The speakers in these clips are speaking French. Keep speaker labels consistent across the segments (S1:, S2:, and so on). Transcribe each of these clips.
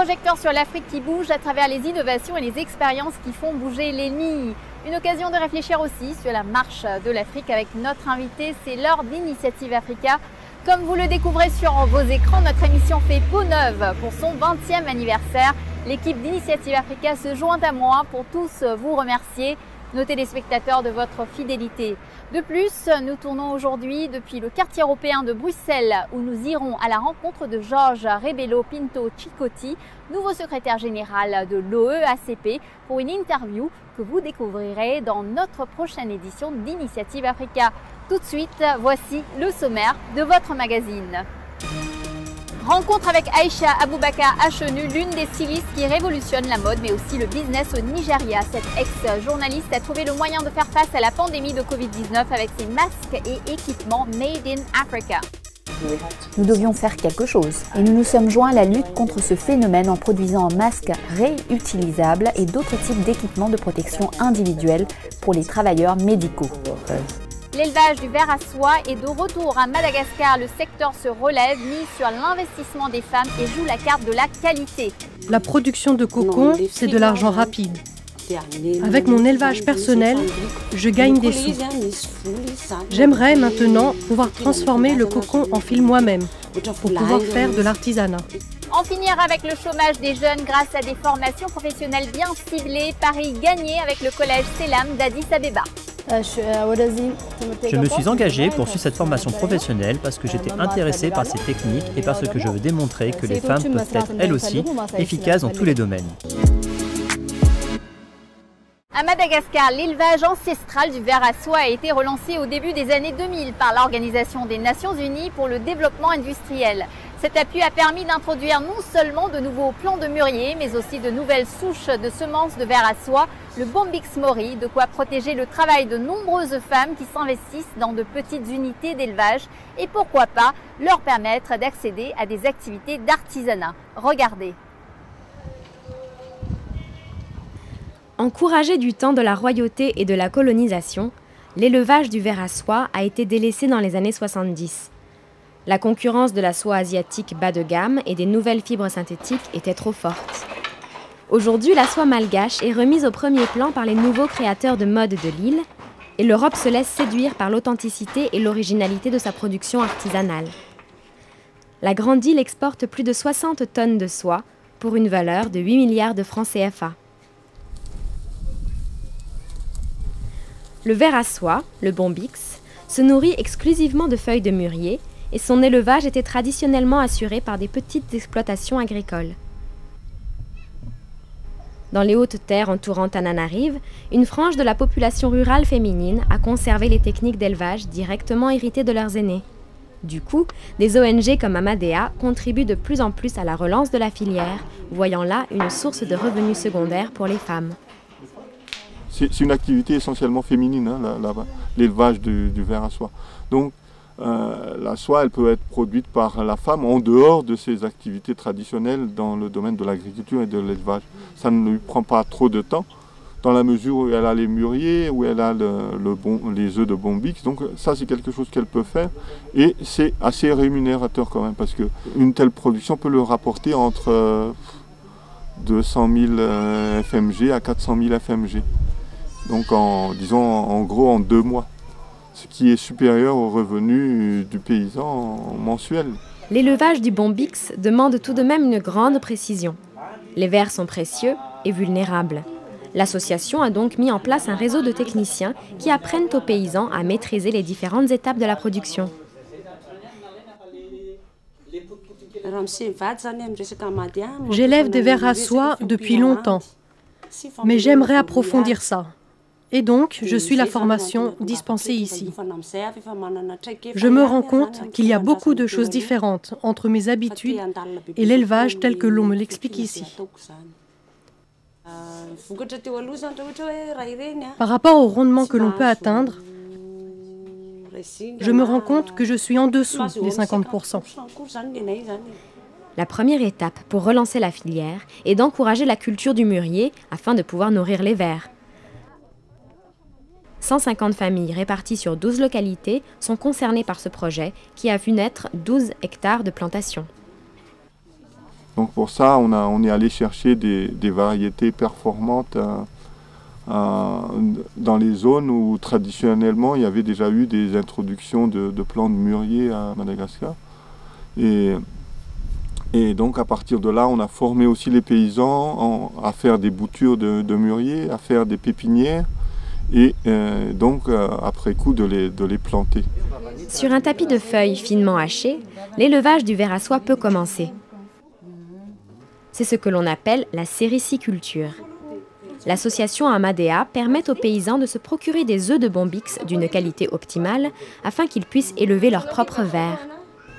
S1: projecteur sur l'Afrique qui bouge à travers les innovations et les expériences qui font bouger les nids. Une occasion de réfléchir aussi sur la marche de l'Afrique avec notre invité, c'est l'heure d'Initiative Africa. Comme vous le découvrez sur vos écrans, notre émission fait peau neuve pour son 20e anniversaire. L'équipe d'Initiative Africa se joint à moi pour tous vous remercier, nos téléspectateurs, de votre fidélité. De plus, nous tournons aujourd'hui depuis le quartier européen de Bruxelles où nous irons à la rencontre de Georges Rebelo Pinto Chicotti, nouveau secrétaire général de l'OEACP, pour une interview que vous découvrirez dans notre prochaine édition d'Initiative Africa. Tout de suite, voici le sommaire de votre magazine. Rencontre avec Aïcha Aboubakar Achenu, l'une des stylistes qui révolutionne la mode mais aussi le business au Nigeria. Cette ex-journaliste a trouvé le moyen de faire face à la pandémie de Covid-19 avec ses masques et équipements Made in Africa.
S2: Nous devions faire quelque chose et nous nous sommes joints à la lutte contre ce phénomène en produisant un masque réutilisable et d'autres types d'équipements de protection individuelle pour les travailleurs médicaux.
S1: L'élevage du ver à soie est de retour à Madagascar. Le secteur se relève, mise sur l'investissement des femmes et joue la carte de la qualité.
S3: La production de cocon, c'est de l'argent rapide. Avec mon élevage personnel, je gagne des sous. J'aimerais maintenant pouvoir transformer le cocon en fil moi-même pour pouvoir faire de l'artisanat.
S1: En finir avec le chômage des jeunes grâce à des formations professionnelles bien ciblées. Paris gagné avec le collège Selam d'Addis Abeba.
S4: Je me suis engagée pour suivre cette formation professionnelle parce que j'étais intéressée par ces techniques et parce que je veux démontrer que les femmes peuvent être elles aussi efficaces dans tous les domaines.
S1: À Madagascar, l'élevage ancestral du ver à soie a été relancé au début des années 2000 par l'Organisation des Nations Unies pour le développement industriel. Cet appui a permis d'introduire non seulement de nouveaux plants de mûrier, mais aussi de nouvelles souches de semences de ver à soie, le Bombix mori, de quoi protéger le travail de nombreuses femmes qui s'investissent dans de petites unités d'élevage et pourquoi pas leur permettre d'accéder à des activités d'artisanat. Regardez.
S5: Encouragé du temps de la royauté et de la colonisation, l'élevage du ver à soie a été délaissé dans les années 70. La concurrence de la soie asiatique bas de gamme et des nouvelles fibres synthétiques était trop forte. Aujourd'hui, la soie malgache est remise au premier plan par les nouveaux créateurs de mode de l'île et l'Europe se laisse séduire par l'authenticité et l'originalité de sa production artisanale. La grande île exporte plus de 60 tonnes de soie pour une valeur de 8 milliards de francs CFA. Le ver à soie, le Bombix, se nourrit exclusivement de feuilles de mûrier et son élevage était traditionnellement assuré par des petites exploitations agricoles. Dans les hautes terres entourant Tananarive, une frange de la population rurale féminine a conservé les techniques d'élevage directement héritées de leurs aînés. Du coup, des ONG comme Amadea contribuent de plus en plus à la relance de la filière, voyant là une source de revenus secondaires pour les femmes.
S6: C'est une activité essentiellement féminine, l'élevage du ver à soie. Donc la soie, elle peut être produite par la femme en dehors de ses activités traditionnelles dans le domaine de l'agriculture et de l'élevage. Ça ne lui prend pas trop de temps, dans la mesure où elle a les mûriers, où elle a les œufs de Bombix. Donc ça, c'est quelque chose qu'elle peut faire. Et c'est assez rémunérateur quand même, parce qu'une telle production peut le rapporter entre 200 000 FMG à 400 000 FMG. Donc en gros en 2 mois, ce qui est supérieur aux revenus du paysan mensuel.
S5: L'élevage du Bombix demande tout de même une grande précision. Les vers sont précieux et vulnérables. L'association a donc mis en place un réseau de techniciens qui apprennent aux paysans à maîtriser les différentes étapes de la production.
S3: J'élève des vers à soie depuis longtemps, mais j'aimerais approfondir ça. Et donc, je suis la formation dispensée ici. Je me rends compte qu'il y a beaucoup de choses différentes entre mes habitudes et l'élevage tel que l'on me l'explique ici. Par rapport au rendement que l'on peut atteindre, je me rends compte que je suis en dessous des 50%.
S5: La première étape pour relancer la filière est d'encourager la culture du mûrier afin de pouvoir nourrir les vers. 150 familles réparties sur 12 localités sont concernées par ce projet qui a vu naître 12 hectares de plantations.
S6: Donc pour ça, on est allé chercher des variétés performantes dans les zones où traditionnellement il y avait déjà eu des introductions de plantes de mûrier à Madagascar. Et donc à partir de là, on a formé aussi les paysans à faire des boutures de mûrier, à faire des pépinières et donc après coup de les planter.
S5: Sur un tapis de feuilles finement hachées, l'élevage du ver à soie peut commencer. C'est ce que l'on appelle la sériciculture. L'association Amadea permet aux paysans de se procurer des œufs de bombix d'une qualité optimale afin qu'ils puissent élever leur propre ver.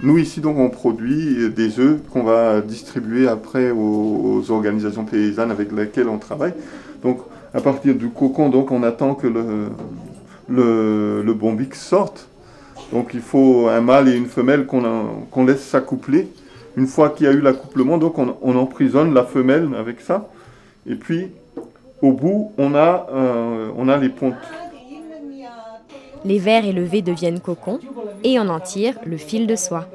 S6: Nous ici donc on produit des œufs qu'on va distribuer après aux organisations paysannes avec lesquelles on travaille. Donc à partir du cocon, donc on attend que le bombix sorte. Donc il faut un mâle et une femelle qu'on laisse s'accoupler. Une fois qu'il y a eu l'accouplement, donc on emprisonne la femelle avec ça. Et puis au bout, on a les pontes.
S5: Les vers élevés deviennent cocon et on en tire le fil de soie.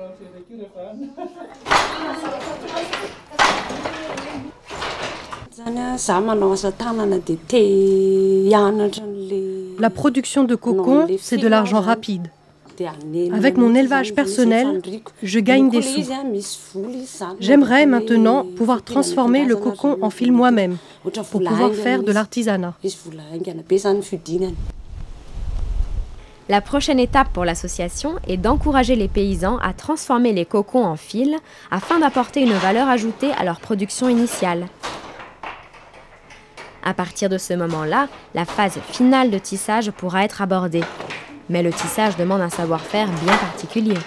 S3: La production de cocon, c'est de l'argent rapide. Avec mon élevage personnel, je gagne des sous. J'aimerais maintenant pouvoir transformer le cocon en fil moi-même pour pouvoir faire de l'artisanat.
S5: La prochaine étape pour l'association est d'encourager les paysans à transformer les cocons en fil afin d'apporter une valeur ajoutée à leur production initiale. À partir de ce moment-là, la phase finale de tissage pourra être abordée. Mais le tissage demande un savoir-faire bien particulier.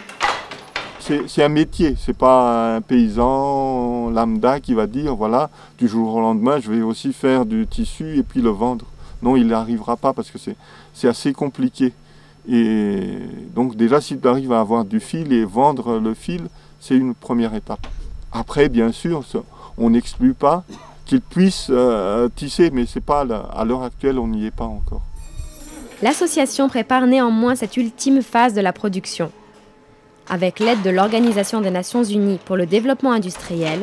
S6: C'est un métier, c'est pas un paysan lambda qui va dire voilà, du jour au lendemain je vais aussi faire du tissu et puis le vendre. Non, il n'arrivera pas parce que c'est assez compliqué. Et donc déjà s'il arrive à avoir du fil et vendre le fil, c'est une première étape. Après bien sûr, on n'exclut pas qu'il puisse tisser, mais c'est pas à l'heure actuelle on n'y est pas encore.
S5: L'association prépare néanmoins cette ultime phase de la production. Avec l'aide de l'Organisation des Nations Unies pour le développement industriel,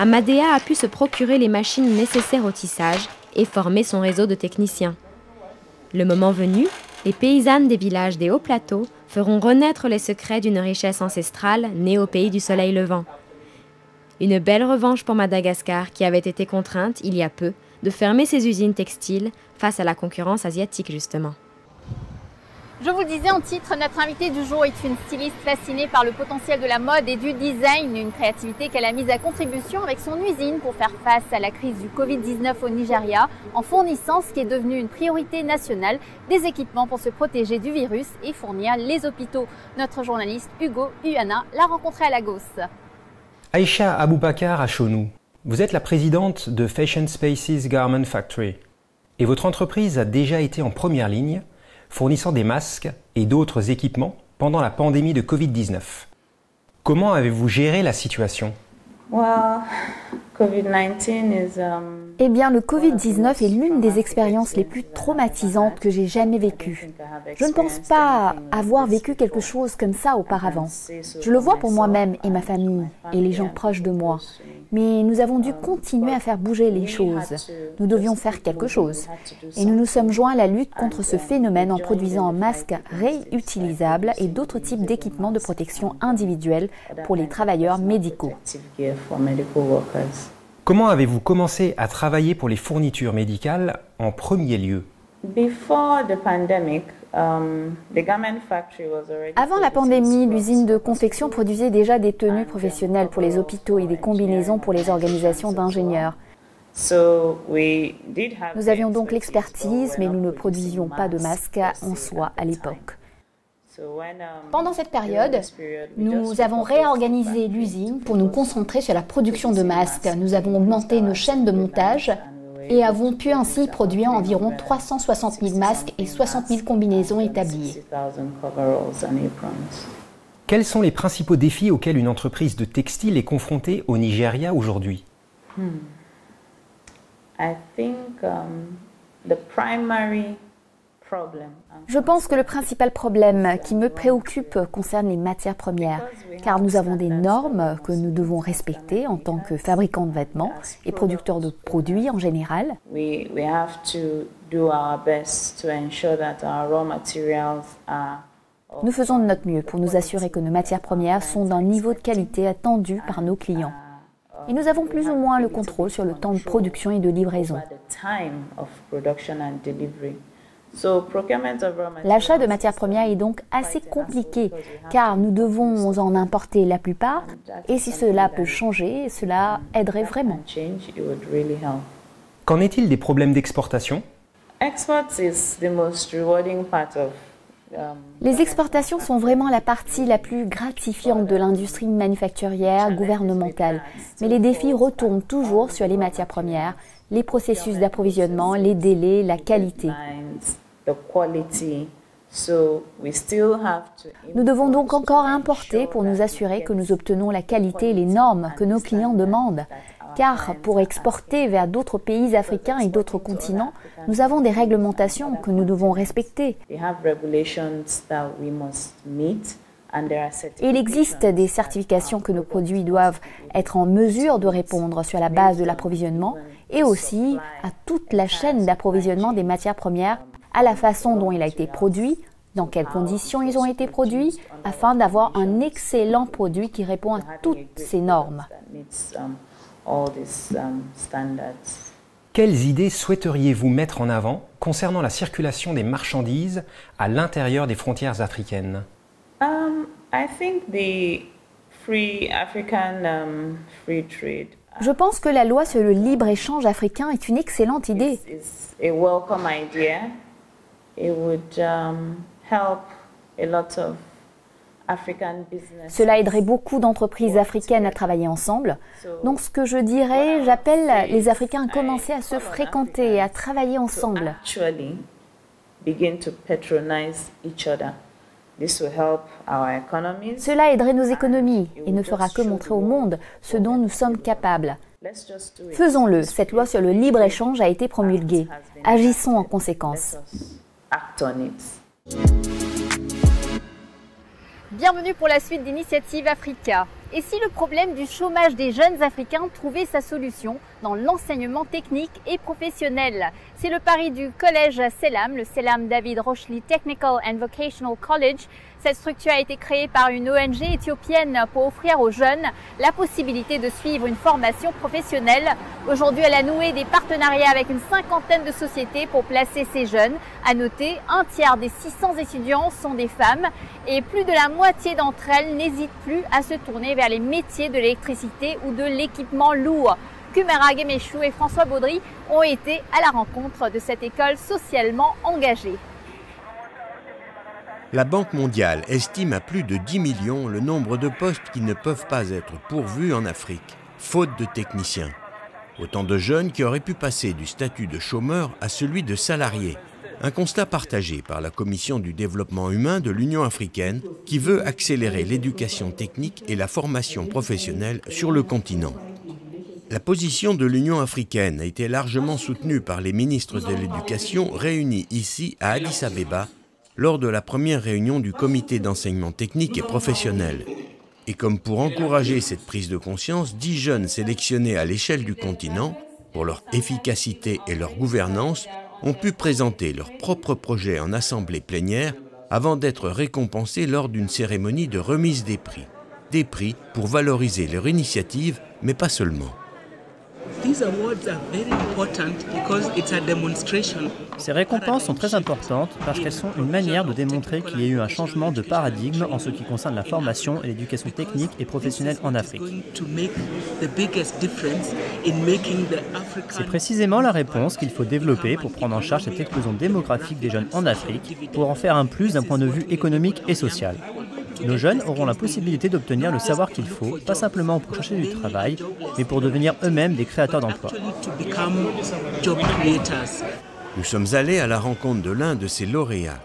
S5: Amadea a pu se procurer les machines nécessaires au tissage et former son réseau de techniciens. Le moment venu, les paysannes des villages des hauts plateaux feront renaître les secrets d'une richesse ancestrale née au pays du soleil levant. Une belle revanche pour Madagascar qui avait été contrainte, il y a peu, de fermer ses usines textiles face à la concurrence asiatique justement.
S1: Je vous le disais en titre, notre invitée du jour est une styliste fascinée par le potentiel de la mode et du design, une créativité qu'elle a mise à contribution avec son usine pour faire face à la crise du Covid-19 au Nigeria, en fournissant ce qui est devenu une priorité nationale, des équipements pour se protéger du virus et fournir les hôpitaux. Notre journaliste Hugo Uyana l'a rencontrée à Lagos.
S7: Aïcha Aboubakar Achonou, vous êtes la présidente de Fashion Spaces Garment Factory et votre entreprise a déjà été en première ligne fournissant des masques et d'autres équipements pendant la pandémie de Covid-19. Comment avez-vous géré la situation ?
S2: Eh bien, le Covid-19 est l'une des expériences les plus traumatisantes que j'ai jamais vécues. Je ne pense pas avoir vécu quelque chose comme ça auparavant. Je le vois pour moi-même et ma famille et les gens proches de moi. Mais nous avons dû continuer à faire bouger les choses. Nous devions faire quelque chose. Et nous nous sommes joints à la lutte contre ce phénomène en produisant un masque réutilisable et d'autres types d'équipements de protection individuelle pour les travailleurs médicaux.
S7: Comment avez-vous commencé à travailler pour les fournitures médicales en premier lieu ?
S2: Avant la pandémie, l'usine de confection produisait déjà des tenues professionnelles pour les hôpitaux et des combinaisons pour les organisations d'ingénieurs. Nous avions donc l'expertise, mais nous ne produisions pas de masques en soie à l'époque. Pendant cette période, nous avons réorganisé l'usine pour nous concentrer sur la production de masques. Nous avons augmenté nos chaînes de montage et avons pu ainsi produire environ 360 000 masques et 60 000 combinaisons établies.
S7: Quels sont les principaux défis auxquels une entreprise de textile est confrontée au Nigeria aujourd'hui ?
S2: Je pense que le principal problème qui me préoccupe concerne les matières premières, car nous avons des normes que nous devons respecter en tant que fabricants de vêtements et producteurs de produits en général. Nous faisons de notre mieux pour nous assurer que nos matières premières sont d'un niveau de qualité attendu par nos clients. Et nous avons plus ou moins le contrôle sur le temps de production et de livraison. L'achat de matières premières est donc assez compliqué, car nous devons en importer la plupart, et si cela peut changer, cela aiderait vraiment.
S7: Qu'en est-il des problèmes d'exportation ?
S2: Les exportations sont vraiment la partie la plus gratifiante de l'industrie manufacturière gouvernementale, mais les défis retournent toujours sur les matières premières, les processus d'approvisionnement, les délais, la qualité. Nous devons donc encore importer pour nous assurer que nous obtenons la qualité et les normes que nos clients demandent. Car pour exporter vers d'autres pays africains et d'autres continents, nous avons des réglementations que nous devons respecter. Il existe des certifications que nos produits doivent être en mesure de répondre sur la base de l'approvisionnement et aussi à toute la chaîne d'approvisionnement des matières premières, à la façon dont il a été produit, dans quelles conditions ils ont été produits, afin d'avoir un excellent produit qui répond à toutes ces normes.
S7: Quelles idées souhaiteriez-vous mettre en avant concernant la circulation des marchandises à l'intérieur des frontières africaines ?
S2: Je pense que la loi sur le libre-échange africain est une excellente idée. Cela aiderait beaucoup d'entreprises africaines à travailler ensemble. Donc ce que je dirais, j'appelle les Africains à commencer à se fréquenter et à travailler ensemble. Cela aiderait nos économies et ne fera que montrer au monde ce dont nous sommes capables. Faisons-le, cette loi sur le libre-échange a été promulguée. Agissons en conséquence.
S1: Bienvenue pour la suite d'Initiative Africa. Et si le problème du chômage des jeunes Africains trouvait sa solution dans l'enseignement technique et professionnel? C'est le pari du collège Selam, le Selam David Rochely Technical and Vocational College. Cette structure a été créée par une ONG éthiopienne pour offrir aux jeunes la possibilité de suivre une formation professionnelle. Aujourd'hui, elle a noué des partenariats avec une cinquantaine de sociétés pour placer ces jeunes. À noter, un tiers des 600 étudiants sont des femmes et plus de la moitié d'entre elles n'hésitent plus à se tourner vers les métiers de l'électricité ou de l'équipement lourd. Kumera Gemeshu et François Baudry ont été à la rencontre de cette école socialement engagée.
S8: La Banque mondiale estime à plus de 10 millions le nombre de postes qui ne peuvent pas être pourvus en Afrique, faute de techniciens. Autant de jeunes qui auraient pu passer du statut de chômeur à celui de salarié. Un constat partagé par la Commission du développement humain de l'Union africaine qui veut accélérer l'éducation technique et la formation professionnelle sur le continent. La position de l'Union africaine a été largement soutenue par les ministres de l'éducation réunis ici à Addis Abeba lors de la première réunion du comité d'enseignement technique et professionnel. Et comme pour encourager cette prise de conscience, 10 jeunes sélectionnés à l'échelle du continent, pour leur efficacité et leur gouvernance, ont pu présenter leurs propres projets en assemblée plénière avant d'être récompensés lors d'une cérémonie de remise des prix. Des prix pour valoriser leur initiative, mais pas seulement.
S4: Ces récompenses sont très importantes parce qu'elles sont une manière de démontrer qu'il y a eu un changement de paradigme en ce qui concerne la formation et l'éducation technique et professionnelle en Afrique. C'est précisément la réponse qu'il faut développer pour prendre en charge cette explosion démographique des jeunes en Afrique, pour en faire un plus d'un point de vue économique et social. Nos jeunes auront la possibilité d'obtenir le savoir qu'il faut, pas simplement pour chercher du travail, mais pour devenir eux-mêmes des créateurs d'emplois.
S8: Nous sommes allés à la rencontre de l'un de ces lauréats.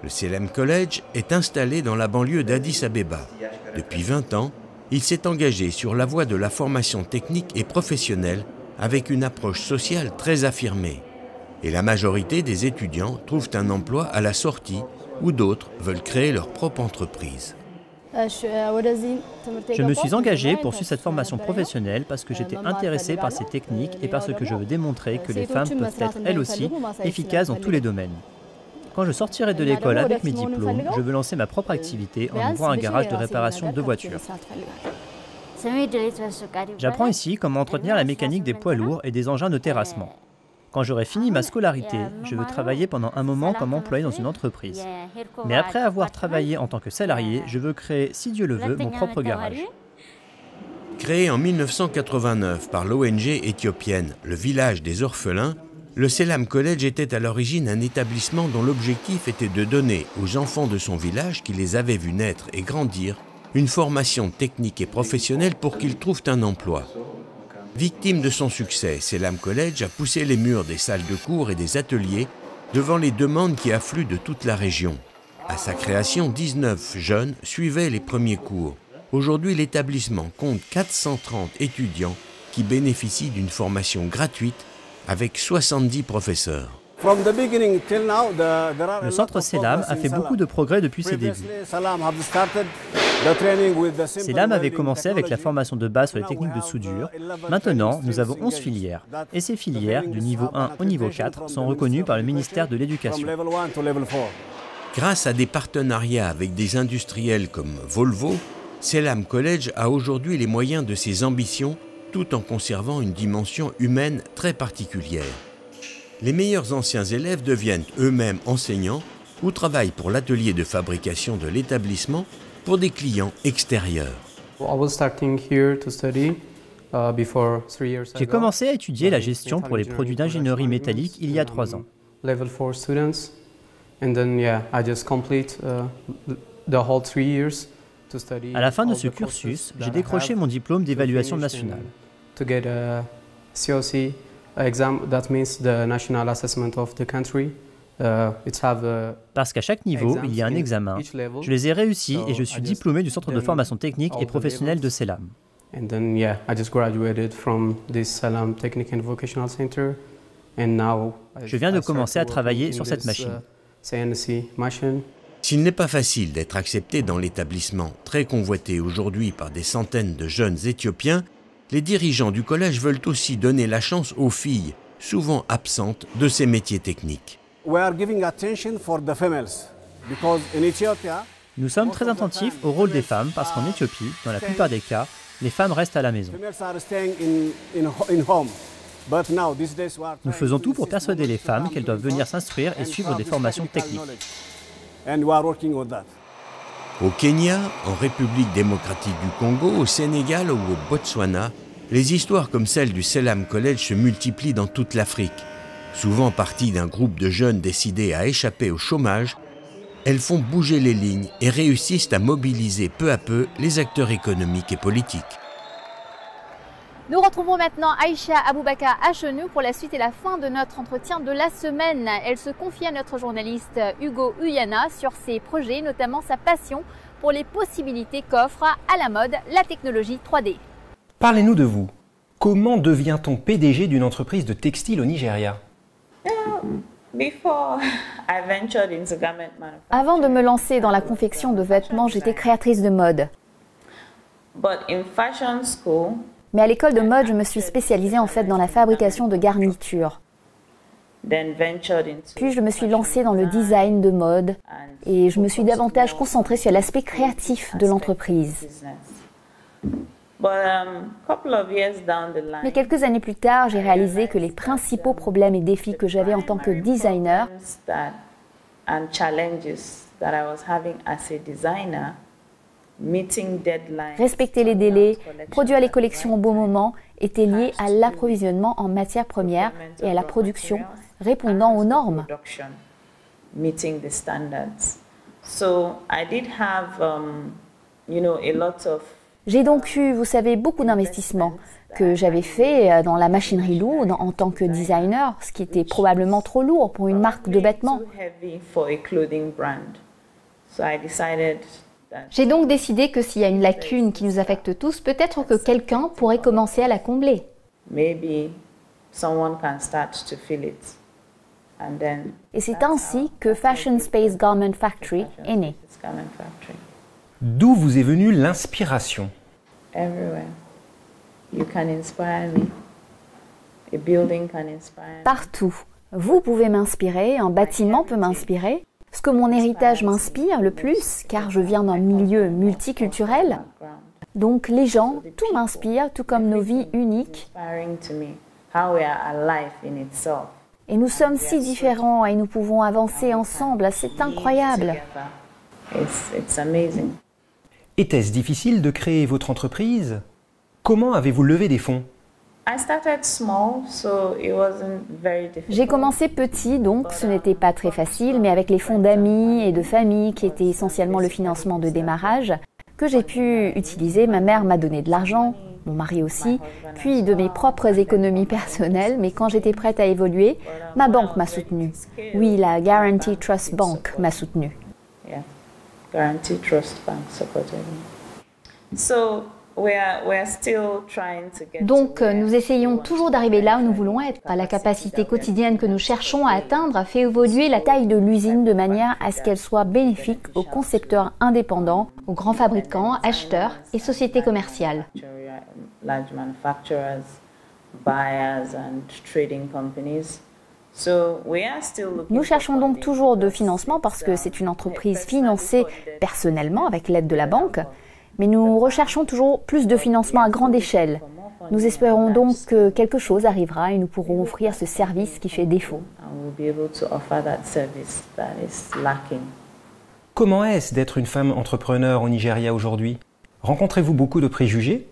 S8: Le Selam College est installé dans la banlieue d'Addis Abeba. Depuis 20 ans, il s'est engagé sur la voie de la formation technique et professionnelle avec une approche sociale très affirmée. Et la majorité des étudiants trouvent un emploi à la sortie ou d'autres veulent créer leur propre entreprise.
S4: Je me suis engagée pour suivre cette formation professionnelle parce que j'étais intéressée par ces techniques et parce que je veux démontrer que les femmes peuvent être elles aussi efficaces dans tous les domaines. Quand je sortirai de l'école avec mes diplômes, je veux lancer ma propre activité en ouvrant un garage de réparation de voitures. J'apprends ici comment entretenir la mécanique des poids lourds et des engins de terrassement. Quand j'aurai fini ma scolarité, je veux travailler pendant un moment comme employé dans une entreprise. Mais après avoir travaillé en tant que salarié, je veux créer, si Dieu le veut, mon propre garage.
S8: Créé en 1989 par l'ONG éthiopienne Le Village des Orphelins, le Selam College était à l'origine un établissement dont l'objectif était de donner aux enfants de son village qui les avaient vus naître et grandir une formation technique et professionnelle pour qu'ils trouvent un emploi. Victime de son succès, Selam College a poussé les murs des salles de cours et des ateliers devant les demandes qui affluent de toute la région. À sa création, 19 jeunes suivaient les premiers cours. Aujourd'hui, l'établissement compte 430 étudiants qui bénéficient d'une formation gratuite avec 70 professeurs.
S4: Le centre Selam a fait beaucoup de progrès depuis ses débuts. Selam avait commencé avec la formation de base sur les techniques de soudure. Maintenant, nous avons 11 filières. Et ces filières, du niveau 1 au niveau 4, sont reconnues par le ministère de l'Éducation.
S8: Grâce à des partenariats avec des industriels comme Volvo, Selam College a aujourd'hui les moyens de ses ambitions tout en conservant une dimension humaine très particulière. Les meilleurs anciens élèves deviennent eux-mêmes enseignants ou travaillent pour l'atelier de fabrication de l'établissement pour des clients extérieurs.
S4: J'ai commencé à étudier la gestion pour les produits d'ingénierie métallique il y a 3 ans. À la fin de ce cursus, j'ai décroché mon diplôme d'évaluation nationale. Parce qu'à chaque niveau, il y a un examen. Je les ai réussis et je suis diplômé du centre de formation technique et professionnelle de Selam. Je viens de commencer à travailler sur cette machine.
S8: S'il n'est pas facile d'être accepté dans l'établissement, très convoité aujourd'hui par des centaines de jeunes Éthiopiens, les dirigeants du collège veulent aussi donner la chance aux filles, souvent absentes de ces métiers techniques.
S4: Nous sommes très attentifs au rôle des femmes parce qu'en Éthiopie, dans la plupart des cas, les femmes restent à la maison. Nous faisons tout pour persuader les femmes qu'elles doivent venir s'instruire et suivre des formations techniques.
S8: Au Kenya, en République démocratique du Congo, au Sénégal ou au Botswana, les histoires comme celle du Selam College se multiplient dans toute l'Afrique. Souvent parties d'un groupe de jeunes décidés à échapper au chômage, elles font bouger les lignes et réussissent à mobiliser peu à peu les acteurs économiques et politiques.
S1: Nous retrouvons maintenant Aïcha Aboubakar à Chenou pour la suite et la fin de notre entretien de la semaine. Elle se confie à notre journaliste Hugo Uyana sur ses projets, notamment sa passion pour les possibilités qu'offre à la mode la technologie 3D.
S7: Parlez-nous de vous. Comment devient-on PDG d'une entreprise de textile au Nigeria ?
S2: Avant de me lancer dans la confection de vêtements, j'étais créatrice de mode. Mais à l'école de mode, je me suis spécialisée en fait dans la fabrication de garnitures. Puis je me suis lancée dans le design de mode et je me suis davantage concentrée sur l'aspect créatif de l'entreprise. Mais quelques années plus tard, j'ai réalisé que les principaux problèmes et défis que j'avais en tant que designer respecter les délais, produire les collections au bon moment, étaient liés à l'approvisionnement en matières premières et à la production répondant aux normes. J'ai donc eu, vous savez, beaucoup d'investissements que j'avais fait dans la machinerie lourde en tant que designer, ce qui était probablement trop lourd pour une marque de vêtements. J'ai donc décidé que s'il y a une lacune qui nous affecte tous, peut-être que quelqu'un pourrait commencer à la combler. Et c'est ainsi que Fashion Space Garment Factory est né.
S7: D'où vous est venue l'inspiration?
S2: Partout. Vous pouvez m'inspirer, un bâtiment peut m'inspirer. Ce que mon héritage m'inspire le plus, car je viens d'un milieu multiculturel. Donc les gens, tout m'inspire, tout comme nos vies uniques. Et nous sommes si différents et nous pouvons avancer ensemble, c'est incroyable.
S7: Était-ce difficile de créer votre entreprise? Comment avez-vous levé des fonds?
S2: J'ai commencé petit, donc ce n'était pas très facile, mais avec les fonds d'amis et de famille qui étaient essentiellement le financement de démarrage, que j'ai pu utiliser, ma mère m'a donné de l'argent, mon mari aussi, puis de mes propres économies personnelles, mais quand j'étais prête à évoluer, ma banque m'a soutenue. Oui, la Guarantee Trust Bank m'a soutenue. Donc, nous essayons toujours d'arriver là où nous voulons être. La capacité quotidienne que nous cherchons à atteindre fait évoluer la taille de l'usine de manière à ce qu'elle soit bénéfique aux concepteurs indépendants, aux grands fabricants, acheteurs et sociétés commerciales. Nous cherchons donc toujours de financement parce que c'est une entreprise financée personnellement avec l'aide de la banque. Mais nous recherchons toujours plus de financement à grande échelle. Nous espérons donc que quelque chose arrivera et nous pourrons offrir ce service qui fait défaut.
S7: Comment est-ce d'être une femme entrepreneur au Nigeria aujourd'hui? Rencontrez-vous beaucoup de préjugés?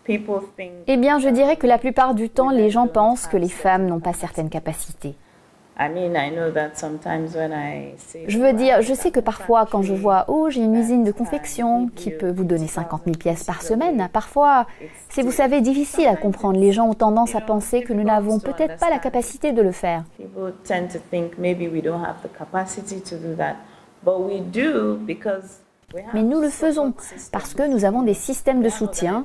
S2: Eh bien, je dirais que la plupart du temps, les gens pensent que les femmes n'ont pas certaines capacités. Je veux dire, je sais que parfois, quand je vois « Oh, j'ai une usine de confection qui peut vous donner 50 000 pièces par semaine », parfois, c'est, vous savez, difficile à comprendre. Les gens ont tendance à penser que nous n'avons peut-être pas la capacité de le faire. Mais nous le faisons parce que nous avons des systèmes de soutien,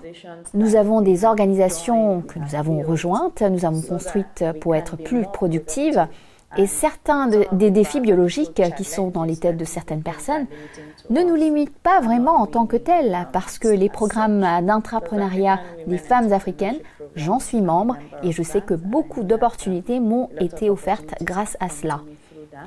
S2: nous avons des organisations que nous avons rejointes, nous avons construites pour être plus productives. Et certains des défis biologiques qui sont dans les têtes de certaines personnes ne nous limitent pas vraiment en tant que tels, parce que les programmes d'intrapreneuriat des femmes africaines, j'en suis membre et je sais que beaucoup d'opportunités m'ont été offertes grâce à cela.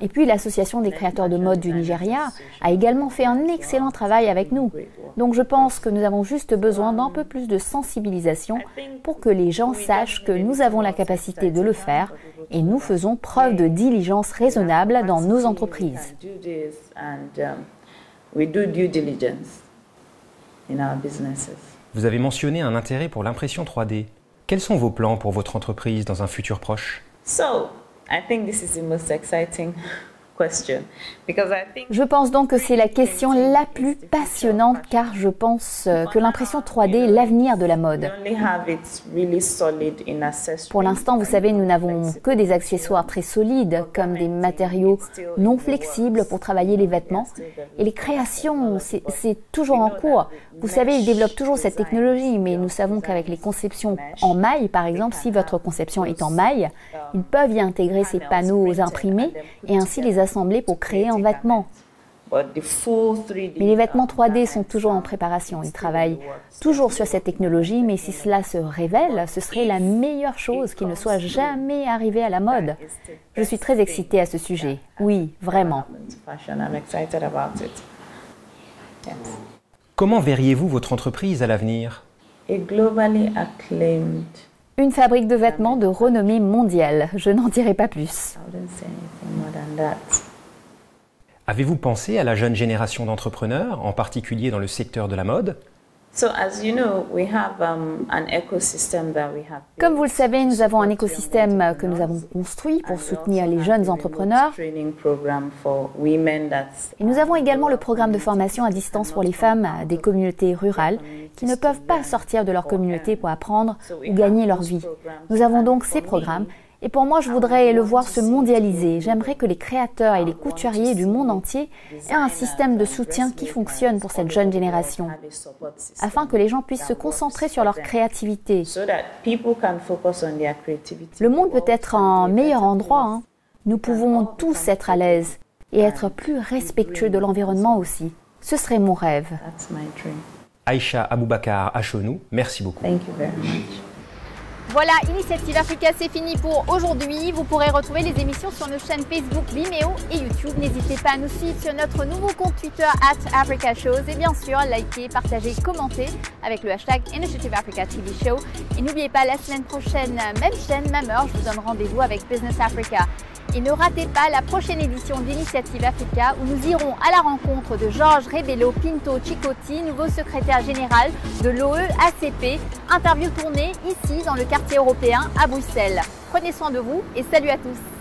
S2: Et puis l'Association des créateurs de mode du Nigeria a également fait un excellent travail avec nous. Donc je pense que nous avons juste besoin d'un peu plus de sensibilisation pour que les gens sachent que nous avons la capacité de le faire et nous faisons preuve de diligence raisonnable dans nos entreprises.
S7: Vous avez mentionné un intérêt pour l'impression 3D. Quels sont vos plans pour votre entreprise dans un futur proche?
S2: Je pense donc que c'est la question la plus passionnante car je pense que l'impression 3D est l'avenir de la mode. Pour l'instant, vous savez, nous n'avons que des accessoires très solides comme des matériaux non flexibles pour travailler les vêtements. Et les créations, c'est toujours en cours. Vous savez, ils développent toujours cette technologie, mais nous savons qu'avec les conceptions en maille, par exemple, si votre conception est en maille, ils peuvent y intégrer ces panneaux imprimés et ainsi les assembler pour créer un vêtement. Mais les vêtements 3D sont toujours en préparation. Ils travaillent toujours sur cette technologie, mais si cela se révèle, ce serait la meilleure chose qui ne soit jamais arrivée à la mode. Je suis très excitée à ce sujet. Oui, vraiment.
S7: Comment verriez-vous votre entreprise à l'avenir?
S2: Une fabrique de vêtements de renommée mondiale. Je n'en dirai pas plus.
S7: Avez-vous pensé à la jeune génération d'entrepreneurs, en particulier dans le secteur de la mode?
S2: Comme vous le savez, nous avons un écosystème que nous avons construit pour soutenir les jeunes entrepreneurs. Et nous avons également le programme de formation à distance pour les femmes des communautés rurales qui ne peuvent pas sortir de leur communauté pour apprendre ou gagner leur vie. Nous avons donc ces programmes Et pour moi, je voudrais le voir se mondialiser. J'aimerais que les créateurs et les couturiers du monde entier aient un système de soutien qui fonctionne pour cette jeune génération, afin que les gens puissent se concentrer sur leur créativité. Le monde peut être un meilleur endroit, hein. Nous pouvons tous être à l'aise et être plus respectueux de l'environnement aussi. Ce serait mon rêve.
S7: Aïcha Aboubakar Achonou, merci beaucoup.
S1: Voilà, Initiative Africa, c'est fini pour aujourd'hui. Vous pourrez retrouver les émissions sur nos chaînes Facebook, Vimeo et YouTube. N'hésitez pas à nous suivre sur notre nouveau compte Twitter @AfricaShows et bien sûr, likez, partagez, commentez avec le hashtag Initiative Africa TV Show. Et n'oubliez pas, la semaine prochaine, même chaîne, même heure, je vous donne rendez-vous avec Business Africa. Et ne ratez pas la prochaine édition d'Initiative Africa où nous irons à la rencontre de Georges Rebelo Pinto Chikoti, nouveau secrétaire général de l'OEACP. Interview tournée ici dans le quartier européen à Bruxelles. Prenez soin de vous et salut à tous.